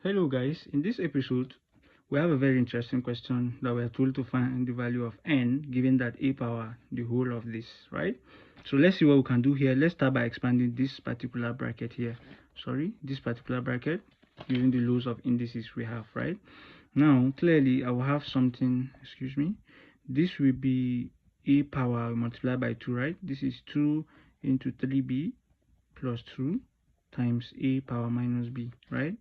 Hello guys, in this episode we have a very interesting question that we are told to find the value of n given that a power the whole of this, right? So let's see what we can do here. Let's start by expanding this particular bracket here. This particular bracket using the laws of indices we have, right? Now clearly I will have something, this will be a power multiplied by 2, right? This is 2 into 3b plus 2 times a power minus b, right?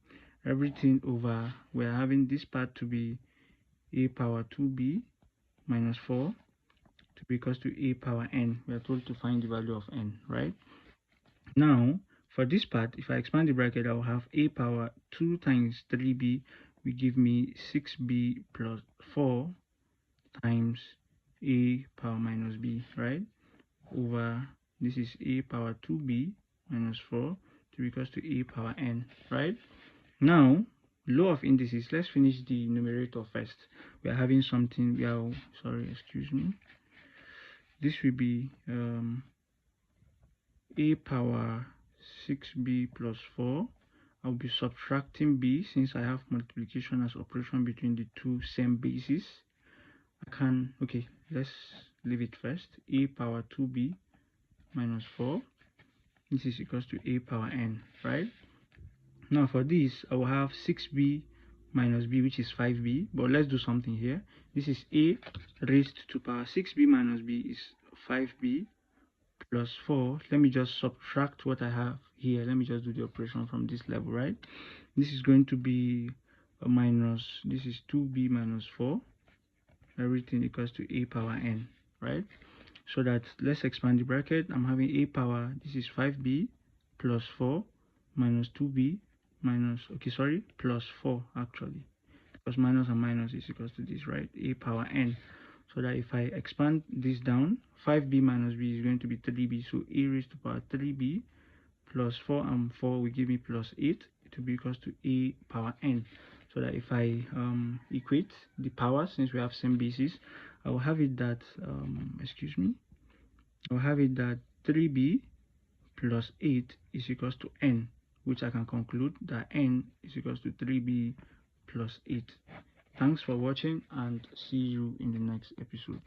Everything over, we're having this part to be a power 2b minus 4 to be equals to a power n. We are told to find the value of n, right? Now for this part, if I expand the bracket, I'll have a power 2 times 3b will give me 6b plus 4 times a power minus b, right? Over, this is a power 2b minus 4 to be equals to a power n, right? Now, law of indices, let's finish the numerator first. We are having something, this will be a power 6b plus 4. I'll be subtracting b since I have multiplication as operation between the two same bases. Let's leave it first. A power 2b minus 4. This is equals to a power n, right? Now for this, I will have 6b minus b, which is 5b, but let's do something here. This is a raised to power 6b minus b is 5b plus 4. Let me just subtract what I have here. Let me just do the operation from this level, right? This is going to be a minus, this is 2b minus 4. Everything equals to a power n, right? So that, let's expand the bracket. I'm having a power, this is 5b plus 4 minus 2b minus, plus 4 actually, because minus and minus is equals to this, right? A power n. So that if I expand this down, 5b minus b is going to be 3b, so a raised to power 3b plus 4 and 4 will give me plus 8. It will be equals to a power n. So that if I equate the power, since we have same basis, I will have it that I'll have it that 3b plus 8 is equals to n, which I can conclude that n is equals to 3b plus 8. Thanks for watching and see you in the next episode.